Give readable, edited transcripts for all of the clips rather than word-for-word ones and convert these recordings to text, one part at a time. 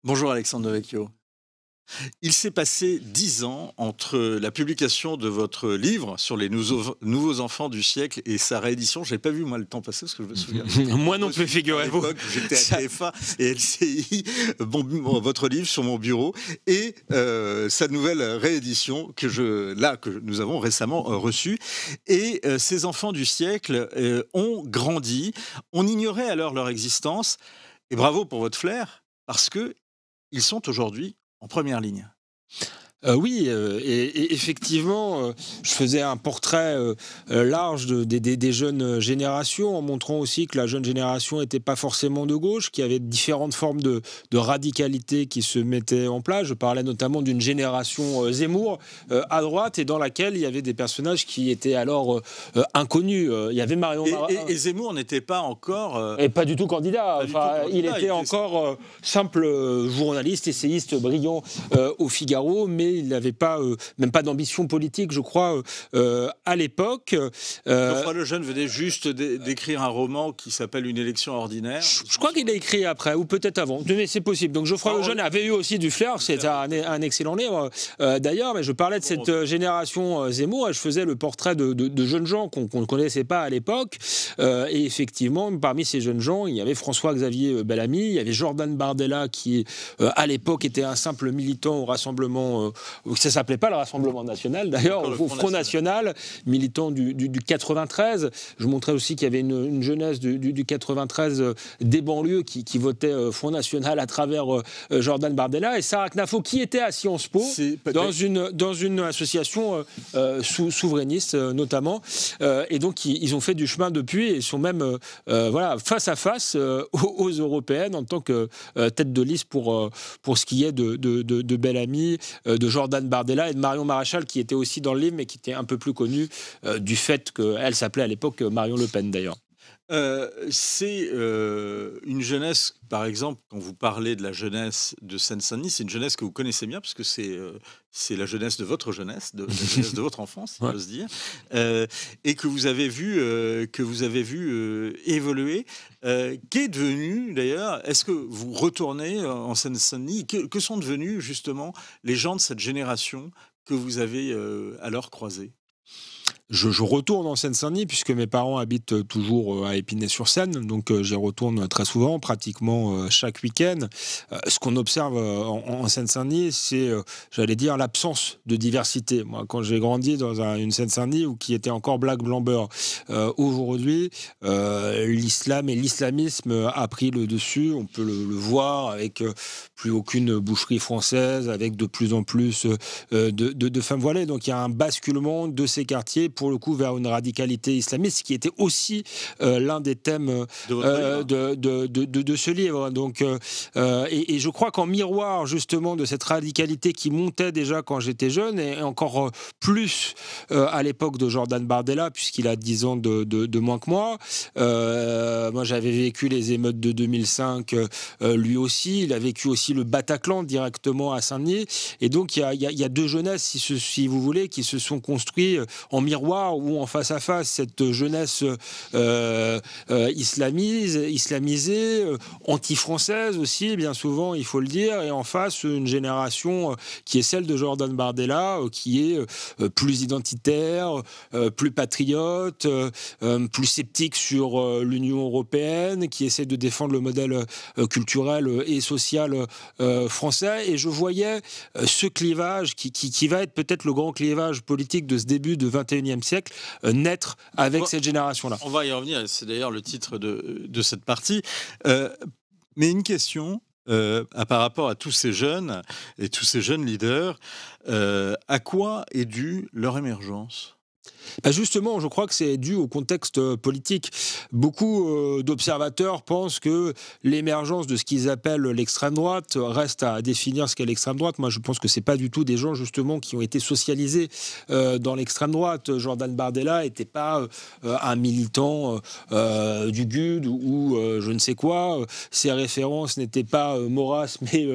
Bonjour Alexandre Devecchio. Il s'est passé 10 ans entre la publication de votre livre sur les nouveaux enfants du siècle et sa réédition. Je n'ai pas vu, moi, le temps passer, parce que je me souviens. Moi non plus, À figurez-vous. l'époque où j'étais à TF1 et LCI, votre livre sur mon bureau et sa nouvelle réédition que nous avons récemment reçue. Et ces enfants du siècle ont grandi. On ignorait alors leur existence. Et bravo pour votre flair, parce que ils sont aujourd'hui en première ligne. Oui, et effectivement, je faisais un portrait large des jeunes générations, en montrant aussi que la jeune génération n'était pas forcément de gauche, qu'il y avait différentes formes de radicalité qui se mettaient en place. Je parlais notamment d'une génération Zemmour à droite, et dans laquelle il y avait des personnages qui étaient alors inconnus. Il y avait Marion Maréchal. Et Zemmour n'était pas encore... Et pas du tout candidat. Pas du tout candidat, Il était encore simple journaliste, essayiste brillant au Figaro, mais il n'avait pas, même pas d'ambition politique, je crois, à l'époque. Geoffroy Lejeune venait juste d'écrire un roman qui s'appelle Une élection ordinaire. Je crois qu'il a écrit après, ou peut-être avant, mais c'est possible. Donc Geoffroy Lejeune avait eu aussi du flair, c'est un excellent livre d'ailleurs, mais je parlais de cette génération Zemmour et je faisais le portrait de jeunes gens qu'on ne connaissait pas à l'époque. Et effectivement, parmi ces jeunes gens, il y avait François-Xavier Bellamy, il y avait Jordan Bardella qui, à l'époque, était un simple militant au Rassemblement, ça s'appelait pas le Rassemblement National d'ailleurs, au Front National, militant du 93. Je montrais aussi qu'il y avait une jeunesse du 93 des banlieues qui votait Front National à travers Jordan Bardella, et Sarah Knafo qui était à Sciences Po dans une association souverainiste notamment, et donc ils ont fait du chemin depuis et sont même face à face aux européennes en tant que tête de liste pour ce qui est de Bellamy, de Jordan Bardella et de Marion Maréchal, qui était aussi dans le livre mais qui était un peu plus connue du fait qu'elle s'appelait à l'époque Marion Le Pen d'ailleurs. C'est une jeunesse, par exemple, quand vous parlez de la jeunesse de Seine-Saint-Denis, c'est une jeunesse que vous connaissez bien, parce que c'est la jeunesse de votre jeunesse, de la jeunesse de votre enfance, si j'ose dire, et que vous avez vu, évoluer. Qu'est devenu, d'ailleurs, est-ce que vous retournez en Seine-Saint-Denis, que sont devenus, justement, les gens de cette génération que vous avez alors croisés? Je retourne en Seine-Saint-Denis puisque mes parents habitent toujours à Épinay-sur-Seine, donc j'y retourne très souvent, pratiquement chaque week-end. Ce qu'on observe en Seine-Saint-Denis, c'est, j'allais dire, l'absence de diversité. Moi, quand j'ai grandi dans une Seine-Saint-Denis qui était encore black, blanc, beurre, aujourd'hui, l'islam et l'islamisme a pris le dessus. On peut le voir avec plus aucune boucherie française, avec de plus en plus de femmes voilées. Donc il y a un basculement de ces quartiers pour le coup vers une radicalité islamiste, qui était aussi l'un des thèmes de ce livre. Donc, et je crois qu'en miroir justement de cette radicalité qui montait déjà quand j'étais jeune, et encore plus à l'époque de Jordan Bardella, puisqu'il a 10 ans de moins que moi. Moi j'avais vécu les émeutes de 2005, lui aussi. Il a vécu aussi le Bataclan directement à Saint-Denis. Et donc il y a deux jeunesses, si vous voulez, qui se sont construits en miroir ou en face à face, cette jeunesse islamisée, anti-française aussi, bien souvent, il faut le dire, et en face, une génération qui est celle de Jordan Bardella, qui est plus identitaire, plus patriote, plus sceptique sur l'Union européenne, qui essaie de défendre le modèle culturel et social français. Et je voyais ce clivage qui va être peut-être le grand clivage politique de ce début de 21e siècle naître avec cette génération-là. On va y revenir, c'est d'ailleurs le titre de cette partie. Mais une question par rapport à tous ces jeunes et tous ces jeunes leaders, à quoi est due leur émergence ? Justement, je crois que c'est dû au contexte politique. Beaucoup d'observateurs pensent que l'émergence de ce qu'ils appellent l'extrême droite reste à définir ce qu'est l'extrême droite. Moi, je pense que c'est pas du tout des gens justement qui ont été socialisés dans l'extrême droite. Jordan Bardella n'était pas un militant du GUD ou je ne sais quoi. Ses références n'étaient pas Maurras, mais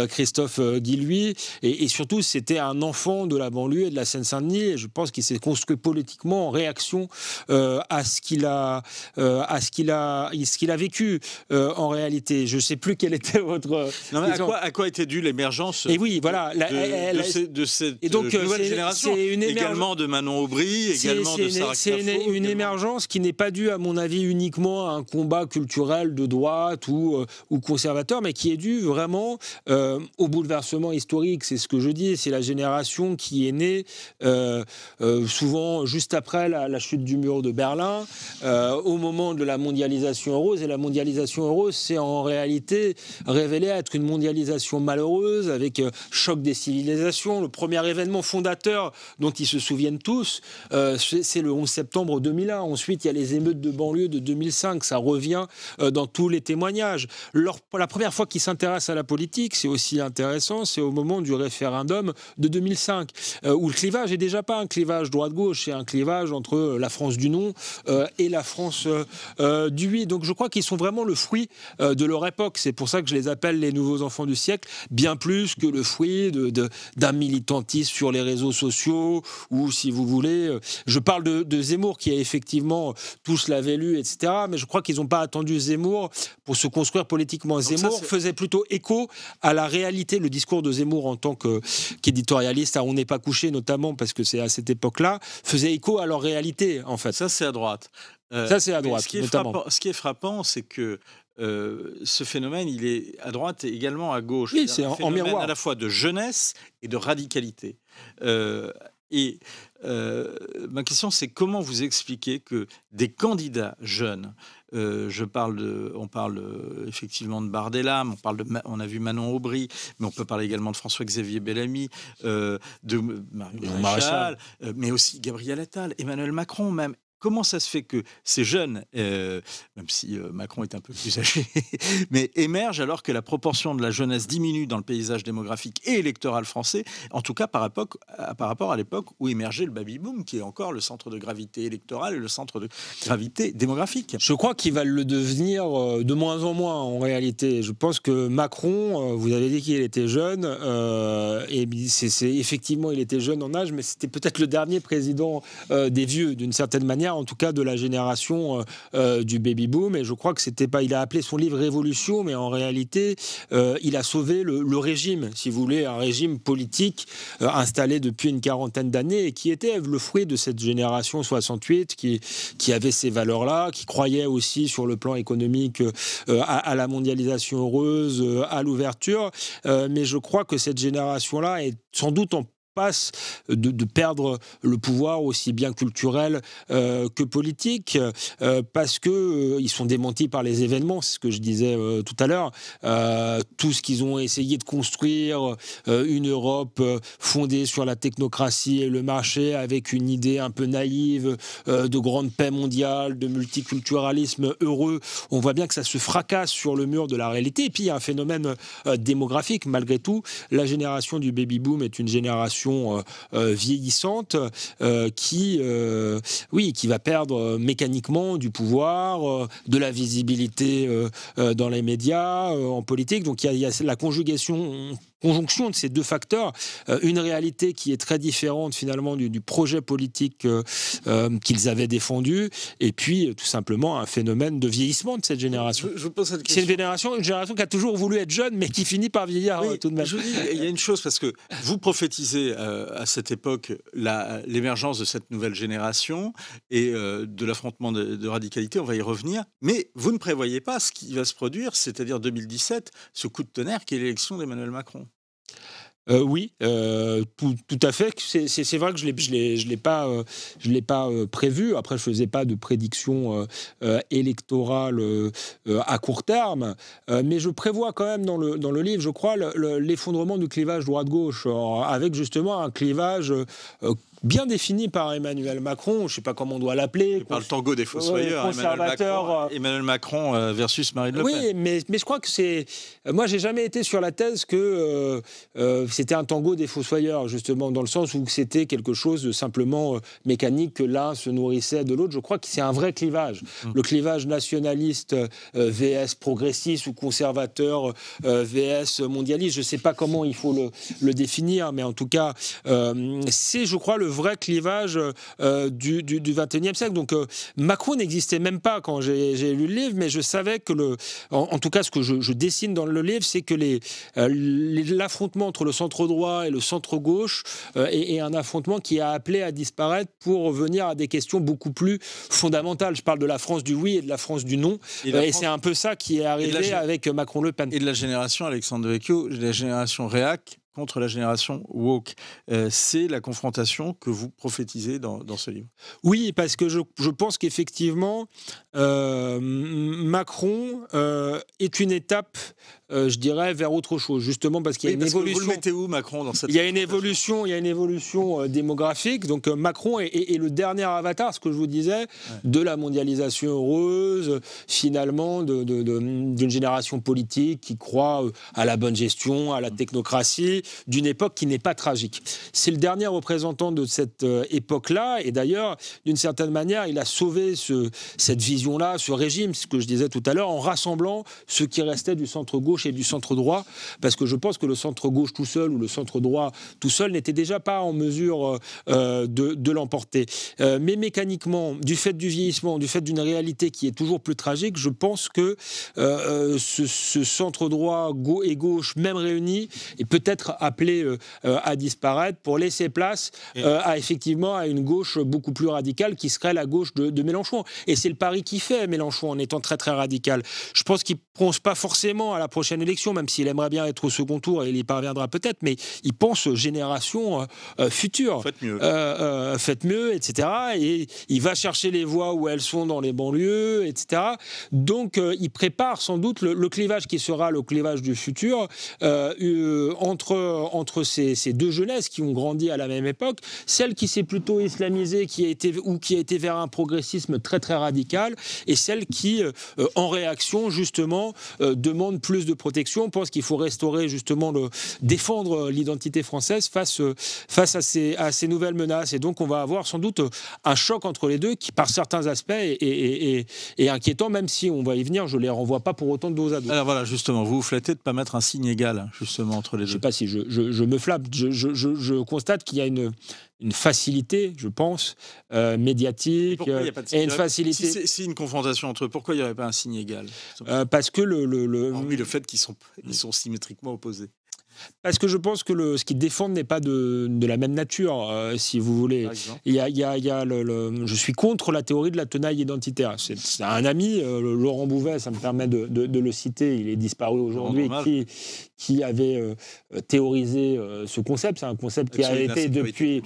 Christophe Guilluy. Et surtout, c'était un enfant de la banlieue et de la Seine-Saint-Denis. Et je pense qu'il s'est construit politiquement en réaction à ce qu'il a vécu en réalité. Je ne sais plus quel était votre... Non, mais à quoi était due l'émergence et oui, voilà, de cette nouvelle génération, également de Manon Aubry, également de Sarah Knafo. C'est une émergence qui n'est pas due, à mon avis, uniquement à un combat culturel de droite ou conservateur, mais qui est due vraiment au bouleversement historique. C'est ce que je dis, c'est la génération qui est née souvent juste après la chute du mur de Berlin, au moment de la mondialisation heureuse. Et la mondialisation heureuse, c'est en réalité révélé être une mondialisation malheureuse, avec choc des civilisations. Le premier événement fondateur dont ils se souviennent tous, c'est le 11 septembre 2001. Ensuite, il y a les émeutes de banlieue de 2005. Ça revient dans tous les témoignages. La première fois qu'ils s'intéressent à la politique, c'est aussi intéressant, c'est au moment du référendum de 2005, où le clivage n'est déjà pas un clivage droite-gauche, c'est un clivage entre la France du non et la France du oui. Donc je crois qu'ils sont vraiment le fruit de leur époque. C'est pour ça que je les appelle les nouveaux enfants du siècle, bien plus que le fruit d'un militantisme sur les réseaux sociaux, ou si vous voulez, je parle de Zemmour qui a effectivement, tous l'avaient lu, etc. Mais je crois qu'ils n'ont pas attendu Zemmour pour se construire politiquement. Donc Zemmour faisait plutôt écho à la réalité. Le discours de Zemmour en tant qu'éditorialiste à On n'est pas couché, notamment parce que c'est à cette époque-là, faisait écho à leur réalité, en fait. Ça, c'est à droite. Ça, c'est à droite, ce qui est frappant, c'est que ce phénomène, il est à droite et également à gauche. Oui, c'est en miroir. À la fois de jeunesse et de radicalité. Ma question, c'est comment vous expliquez que des candidats jeunes, on parle effectivement de Bardella, on a vu Manon Aubry, mais on peut parler également de François-Xavier Bellamy, de Marion Maréchal, mais aussi Gabriel Attal, Emmanuel Macron même. Comment ça se fait que ces jeunes, même si Macron est un peu plus âgé, mais émergent alors que la proportion de la jeunesse diminue dans le paysage démographique et électoral français, en tout cas par rapport à l'époque où émergeait le baby-boom, qui est encore le centre de gravité électorale et le centre de gravité démographique. Je crois qu'il va le devenir de moins en moins en réalité. Je pense que Macron, vous avez dit qu'il était jeune, et effectivement il était jeune en âge, mais c'était peut-être le dernier président des vieux, d'une certaine manière, en tout cas de la génération du baby-boom. Et je crois que c'était pas... Il a appelé son livre Révolution, mais en réalité, il a sauvé le régime, si vous voulez, un régime politique installé depuis une quarantaine d'années et qui était le fruit de cette génération 68 qui avait ces valeurs-là, qui croyait aussi sur le plan économique à la mondialisation heureuse, à l'ouverture. Mais je crois que cette génération-là est sans doute en passe de perdre le pouvoir aussi bien culturel que politique, parce que ils sont démentis par les événements, c'est ce que je disais tout à l'heure. Tout ce qu'ils ont essayé de construire, une Europe fondée sur la technocratie et le marché, avec une idée un peu naïve de grande paix mondiale, de multiculturalisme heureux, on voit bien que ça se fracasse sur le mur de la réalité. Et puis il y a un phénomène démographique, malgré tout. La génération du baby-boom est une génération vieillissante qui va perdre mécaniquement du pouvoir, de la visibilité dans les médias, en politique. Donc il y a la conjonction de ces deux facteurs, une réalité qui est très différente finalement du projet politique qu'ils avaient défendu, et puis tout simplement un phénomène de vieillissement de cette génération. Je pose cette question. C'est une génération qui a toujours voulu être jeune, mais qui finit par vieillir tout de même. Je vous dis, il y a une chose, parce que vous prophétisez à cette époque l'émergence de cette nouvelle génération et de l'affrontement de radicalité, on va y revenir, mais vous ne prévoyez pas ce qui va se produire, c'est-à-dire 2017, ce coup de tonnerre qui est l'élection d'Emmanuel Macron. Oui, tout à fait. C'est vrai que je l'ai pas prévu. Après, je faisais pas de prédiction électorale à court terme, mais je prévois quand même dans le livre, je crois, l'effondrement du clivage droite-gauche, avec justement un clivage bien défini par Emmanuel Macron, je ne sais pas comment on doit l'appeler. Par le tango des fossoyeurs, Emmanuel Macron versus Marine Le Pen. Oui, mais je crois que c'est... Moi, j'ai jamais été sur la thèse que c'était un tango des fossoyeurs, justement, dans le sens où c'était quelque chose de simplement mécanique, que l'un se nourrissait de l'autre. Je crois que c'est un vrai clivage. Le clivage nationaliste VS progressiste ou conservateur VS mondialiste, je ne sais pas comment il faut le définir, mais en tout cas, c'est, je crois, le vrai clivage du XXIe siècle. Donc Macron n'existait même pas quand j'ai lu le livre, mais je savais que en tout cas ce que je dessine dans le livre, c'est que l'affrontement entre le centre droit et le centre gauche est un affrontement qui a appelé à disparaître pour revenir à des questions beaucoup plus fondamentales. Je parle de la France du oui et de la France du non, et c'est un peu ça qui est arrivé avec Macron-Le Pen. Et de la génération, Alexandre Devecchio, de la génération réac contre la génération woke. C'est la confrontation que vous prophétisez dans ce livre. Oui, parce que je pense qu'effectivement, Macron est une étape, je dirais, vers autre chose, justement parce qu'il y a une évolution. Vous le mettez où, Macron, dans cette Il y a une évolution démographique. Donc Macron est le dernier avatar, ce que je vous disais, de la mondialisation heureuse, finalement, d'une génération politique qui croit à la bonne gestion, à la technocratie, d'une époque qui n'est pas tragique. C'est le dernier représentant de cette époque-là, et d'ailleurs, d'une certaine manière, il a sauvé cette vision-là, ce régime, ce que je disais tout à l'heure, en rassemblant ce qui restait du centre-gauche et du centre-droit, parce que je pense que le centre-gauche tout seul ou le centre-droit tout seul n'était déjà pas en mesure de l'emporter. Mais mécaniquement, du fait du vieillissement, du fait d'une réalité qui est toujours plus tragique, je pense que ce centre-droit et gauche, même réunis, est peut-être appelé à disparaître pour laisser place effectivement à une gauche beaucoup plus radicale qui serait la gauche de Mélenchon. Et c'est le pari qu'il fait, Mélenchon, en étant très très radical. Je pense qu'il ne pense pas forcément à la prochaine élection, même s'il aimerait bien être au second tour, et il y parviendra peut-être, mais il pense génération future. Faites mieux, etc. Et il va chercher les voix où elles sont dans les banlieues, etc. Donc il prépare sans doute le clivage qui sera le clivage du futur entre ces deux jeunesses qui ont grandi à la même époque, celle qui s'est plutôt islamisée, qui a été vers un progressisme très très radical, et celle qui, en réaction justement, demande plus de protection, pense qu'il faut restaurer justement, défendre l'identité française face à ces nouvelles menaces. Et donc on va avoir sans doute un choc entre les deux qui, par certains aspects, est inquiétant, même si on va y venir, je ne les renvoie pas pour autant de dos à dos. Alors voilà, justement, vous vous flattez de ne pas mettre un signe égal, justement, entre les deux. Je ne sais pas si je me flatte, je constate qu'il y a une facilité, je pense, médiatique, et une facilité. Si c'est une confrontation entre eux, pourquoi il n'y aurait pas un signe égal? Parce que hormis le fait qu'ils sont symétriquement opposés. Parce que je pense que ce qu'ils défendent n'est pas de la même nature, si vous voulez. Je suis contre la théorie de la tenaille identitaire. C'est un ami, Laurent Bouvet, ça me permet de le citer, il est disparu aujourd'hui, qui avait théorisé ce concept. C'est un concept qui a été depuis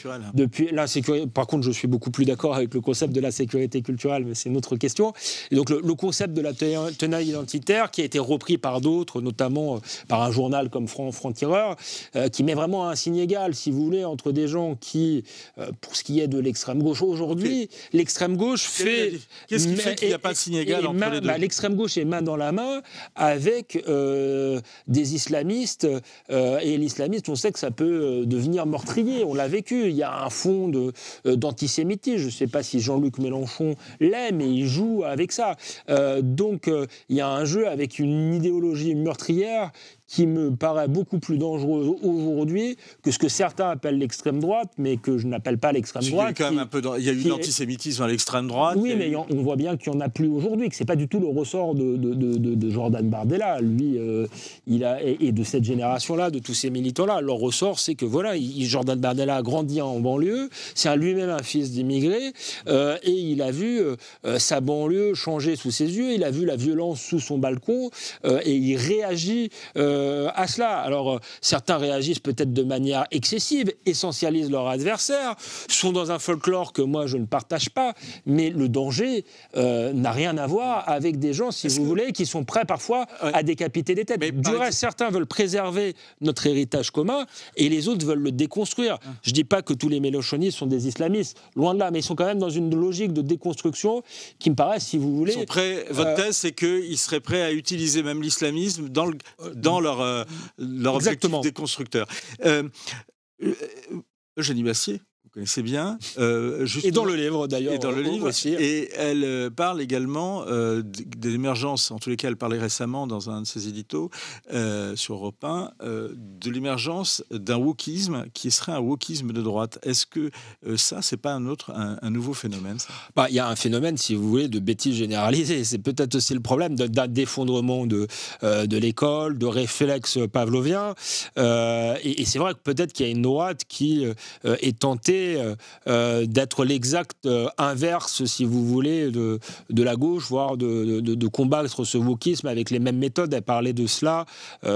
l'insécurité. Par contre, je suis beaucoup plus d'accord avec le concept de la sécurité culturelle, mais c'est une autre question. Et donc le concept de la tenaille identitaire, qui a été repris par d'autres, notamment par un journal comme Franc-Tireur, qui met vraiment un signe égal, si vous voulez, entre des gens qui, pour ce qui est de l'extrême gauche aujourd'hui, l'extrême gauche fait... Qu'est-ce qui fait qu'il n'y a pas de signe égal entre les deux? L'extrême gauche est main dans la main avec des islamistes, et l'islamiste, on sait que ça peut devenir meurtrier, on l'a vécu. Il y a un fond d'antisémitisme, je ne sais pas si Jean-Luc Mélenchon l'est, mais il joue avec ça. Donc il y a un jeu avec une idéologie meurtrière qui me paraît beaucoup plus dangereuse aujourd'hui que ce que certains appellent l'extrême droite, mais que je n'appelle pas l'extrême droite. Il y a eu de l'antisémitisme à l'extrême droite. Oui, mais on voit bien qu'il n'y en a plus aujourd'hui, que ce n'est pas du tout le ressort de Jordan Bardella. Lui, et de cette génération-là, de tous ces militants-là. Leur ressort, c'est que voilà, Jordan Bardella a grandi en banlieue, c'est lui-même un fils d'immigrés, et il a vu sa banlieue changer sous ses yeux, il a vu la violence sous son balcon, et il réagit à cela. Alors, certains réagissent peut-être de manière excessive, essentialisent leur adversaire, sont dans un folklore que moi je ne partage pas, mais le danger n'a rien à voir avec des gens, si vous voulez, qui sont prêts parfois à décapiter des têtes. Du reste, certains veulent préserver notre héritage commun et les autres veulent le déconstruire. Je ne dis pas que tous les mélenchonistes sont des islamistes, loin de là, mais ils sont quand même dans une logique de déconstruction qui me paraît, si vous voulez... Votre thèse, c'est qu'ils seraient prêts à utiliser même l'islamisme dans leur objectif déconstructeur. Eugénie Bastier, vous connaissez bien. Et dans le livre, d'ailleurs. Et dans le livre aussi. Et elle parle également de l'émergence, en tous les cas, elle parlait récemment dans un de ses éditos sur Europe 1, de l'émergence d'un wokisme qui serait un wokisme de droite. Est-ce que ça, c'est pas un nouveau phénomène, ça? Il y a un phénomène, si vous voulez, de bêtise généralisée. C'est peut-être aussi le problème d'un d'effondrement de l'école, de réflexes pavloviens. Et c'est vrai que peut-être qu'il y a une droite qui est tentée d'être l'exact inverse, si vous voulez, de la gauche, voire de combattre ce wokisme avec les mêmes méthodes. Elle parlait de cela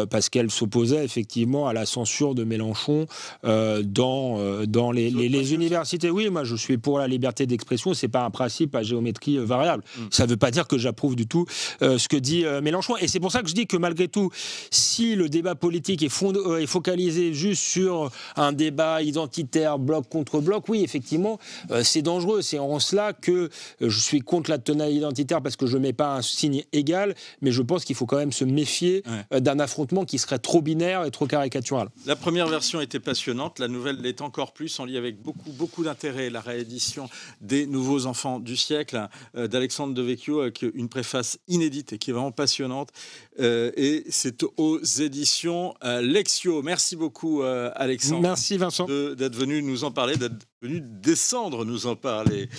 parce qu'elle s'opposait effectivement à la censure de Mélenchon dans les universités. Oui, moi je suis pour la liberté d'expression, c'est pas un principe à géométrie variable. Ça ne veut pas dire que j'approuve du tout ce que dit Mélenchon. Et c'est pour ça que je dis que malgré tout, si le débat politique est focalisé juste sur un débat identitaire, bloc contre bloc, oui, effectivement, c'est dangereux. C'est en cela que je suis contre la tenaille identitaire parce que je ne mets pas un signe égal, mais je pense qu'il faut quand même se méfier d'un affrontement qui serait trop binaire et trop caricatural. La première version était passionnante, la nouvelle l'est encore plus. On lit avec beaucoup d'intérêt la réédition des Nouveaux Enfants du siècle d'Alexandre Devecchio avec une préface inédite et qui est vraiment passionnante. Et c'est aux éditions Lexio. Merci beaucoup Alexandre. Merci Vincent. D'être venu nous en parler, d'être venu descendre nous en parler.